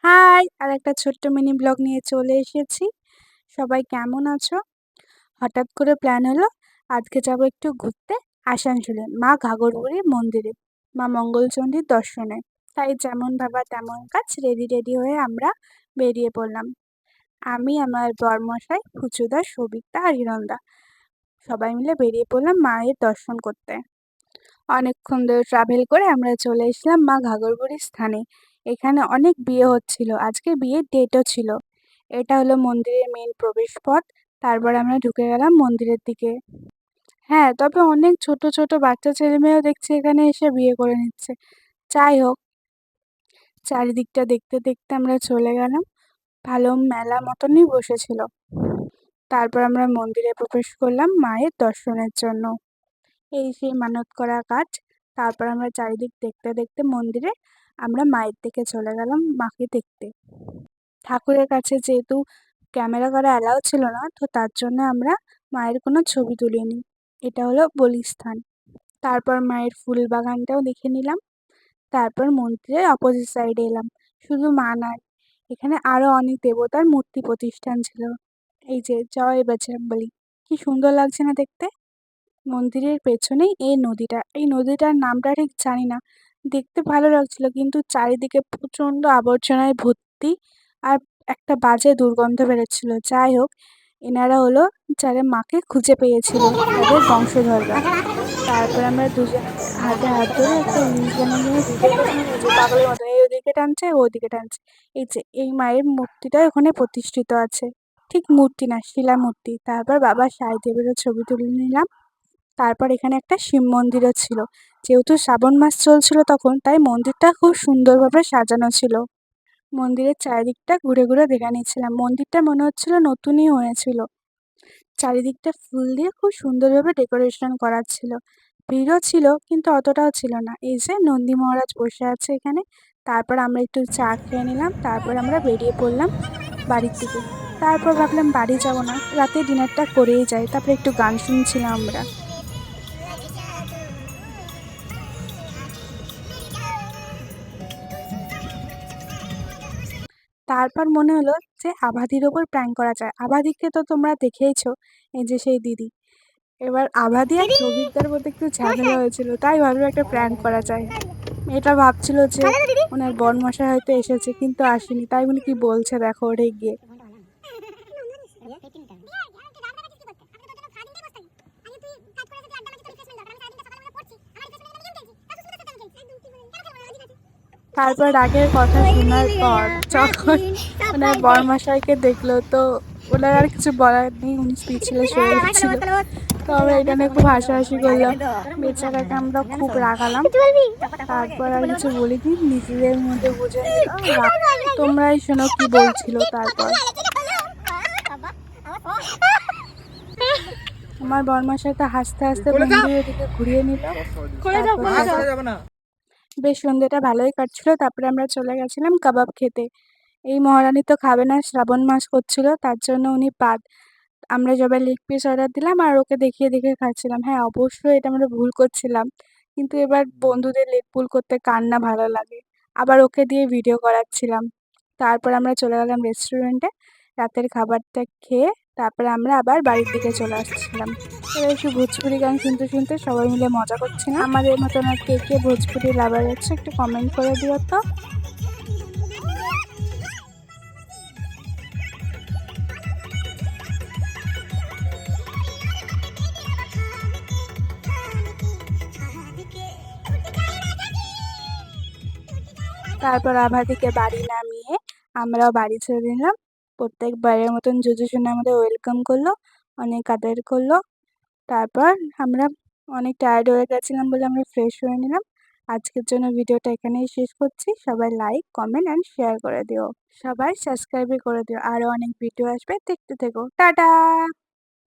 High! আরেকটা ছোট্ট mini blog নিয়ে চলে এসেছি। সবাই কেমন আছো? হঠাৎ করে প্ল্যান হলো আজকে যাবো একটু ঘুরতে আসানসোলে মা ঘাগরবুড়ির মন্দিরে, মা মঙ্গলচণ্ডীর দর্শনে। তাই যেমন ভাবা তেমন কাজ, রেডি হয়ে আমরা বেরিয়ে পড়লাম। আমি, আমার বরমশাই, ফুচুদা, সবিতা আর হিরণদা সবাই মিলে বেরিয়ে পড়লাম মায়ের দর্শন করতে। অনেকক্ষণ ধরে ট্রাভেল করে আমরা চলে এসলাম মা ঘাগরবুড়ির স্থানে। এখানে অনেক বিয়ে হচ্ছিল, আজকে বিয়ের ডেটও ছিল। এটা হলো মন্দিরের মেন প্রবেশ পথ। তারপর আমরা ঢুকে গেলাম মন্দিরের দিকে। হ্যাঁ, তবে অনেক ছোট ছোট বাচ্চা ছেলে মেয়েও দেখছি এখানে এসে বিয়ে করে নিচ্ছে। যাই হোক, চারিদিকটা দেখতে দেখতে আমরা চলে গেলাম। ভালো মেলা মতনই বসেছিল। তারপর আমরা মন্দিরে প্রবেশ করলাম মায়ের দর্শনের জন্য। এই সেই মানত করা কাজ। তারপর আমরা চারিদিক দেখতে দেখতে মন্দিরে আমরা মায়ের দিকে চলে গেলাম মাকে দেখতে। ঠাকুরের কাছে যেহেতু ক্যামেরা করা অ্যালাউ ছিল না, তো তার জন্য আমরা মায়ের কোনো ছবি তুলিনি। এটা হলো বলিস্থান। তারপর মায়ের ফুল বাগানটাও দেখে নিলাম। তারপর মন্দিরের অপোজিট সাইডে এলাম। শুধু মা নয়, এখানে আরো অনেক দেবতার মূর্তি প্রতিষ্ঠান ছিল। এই যে জয় বজরংবলী, কি সুন্দর লাগছে না দেখতে। মন্দিরের পেছনেই এই নদীটা। এই নদীটার নামটা ঠিক জানি না। দেখতে ভালো লাগছিল, কিন্তু চারিদিকে প্রচণ্ড আবর্জনায় ভর্তি আর একটা বাজে দুর্গন্ধ বেরোচ্ছিল। যাই হোক, এনারা হলো যারা মাকে খুঁজে পেয়েছিল, তাদের বংশধররা। তারপর আমরা দুজনে হাতে হাত ধরে একটা রিলস বানানোর জন্য ভিডিও করছিলাম। এই যে পাগলের মতো এই ওদিকে টানছে, ও ওদিকে টানছে। এই যে এই মায়ের মূর্তিটা ওখানে প্রতিষ্ঠিত আছে। ঠিক মূর্তি না, শিলা মূর্তি। তারপর বাবা সাই দেবেরও ছবি তুলে নিলাম। তারপর এখানে একটা শিব মন্দিরও ছিল। যেহেতু শ্রাবণ মাস চলছিল তখন, তাই মন্দিরটা খুব সুন্দরভাবে সাজানো ছিল। মন্দিরের চারিদিকটা ঘুরে ঘুরে দেখে নিচ্ছিলাম। মন্দিরটা মনে হচ্ছিল নতুনই হয়েছিল। চারিদিকটা ফুল দিয়ে খুব সুন্দরভাবে ডেকোরেশন করা ছিল। ভিড়ও ছিল, কিন্তু অতটাও ছিল না। এই যে নন্দী মহারাজ বসে আছে এখানে। তারপর আমরা একটু চা খেয়ে নিলাম। তারপর আমরা বেরিয়ে পড়লাম বাড়ির দিকে। তারপর ভাবলাম বাড়ি যাব না, রাতে ডিনারটা করেই যাই। তারপর একটু গান শুনছিলাম আমরা। তারপর মনে হলো যে আবাদির ওপর প্র্যাঙ্ক করা যায়। আবাদিকে তো তোমরা দেখেইছো, এই যে সেই দিদি। এবার আবাদি আর সৌভিকদার মধ্যে একটু ঝামেলা হয়েছিল, তাই ভাবলাম একটা প্র্যাঙ্ক করা যায়। এটা ভাবছিল যে ওনার বরমশাই হয়তো এসেছে, কিন্তু আসেনি। তাই উনি কি বলছে দেখো ওরে গিয়ে। তারপর রাগের কথা শোনার পর যখন ওনার বরমশাইকে দেখলো, তো ওনার আর কিছু বলার নেই, উনি স্পিচলেস হয়ে গেছিল। তো আমরা এটা নিয়ে খুব হাসাহাসি করলাম। বেচারাকে আমরা খুব রাগালাম। তারপর আর কিছু বলিনি, নিজেদের মধ্যে বুঝে নিল। তোমরাই শোনো কি বলছিল তারপর। আমার বরমশাইটা হাসতে হাসতে মন্দিরের দিকে ঘুরিয়ে নিল। বেশ সন্ধ্যেটা ভালোই কাটছিল। তারপরে আমরা চলে গেছিলাম কাবাব খেতে। এই মহারানী তো খাবে না, শ্রাবণ মাস করছিল, তার জন্য উনি বাদ। আমরা সবাই লেগ পিস অর্ডার দিলাম আর ওকে দেখিয়ে দেখে খাচ্ছিলাম। হ্যাঁ, অবশ্যই এটা আমরা ভুল করছিলাম, কিন্তু এবার বন্ধুদের লেগ পুল করতে কার না ভালো লাগে। আবার ওকে দিয়ে ভিডিও করাচ্ছিলাম। তারপর আমরা চলে গেলাম রেস্টুরেন্টে। রাতের খাবারটা খেয়ে তারপরে আমরা আবার বাড়ির দিকে চলে আসছিলাম। এবার একটু ভোজপুরি গান শুনতে শুনতে সবাই মিলে মজা করছিলাম। আমাদের মতন আর কে কে ভোজপুরি লাভার আছে একটু কমেন্ট করে দিও তো। তারপর আভাদিকে বাড়ি নামিয়ে আমরাও বাড়ি ছেড়ে দিলাম। প্রত্যেকবারের মতন জুজু সোনা আমাদের ওয়েলকাম করলো, অনেক আদর করলো। তারপর আমরা অনেক টায়ার্ড হয়ে গেছিলাম বলে আমরা ফ্রেশ হয়ে নিলাম। আজকের জন্য ভিডিওটা এখানেই শেষ করছি। সবাই লাইক, কমেন্ট অ্যান্ড শেয়ার করে দিও। সবাই সাবস্ক্রাইব করে দিও। আরও অনেক ভিডিও আসবে, দেখতে থেকো। টাটা।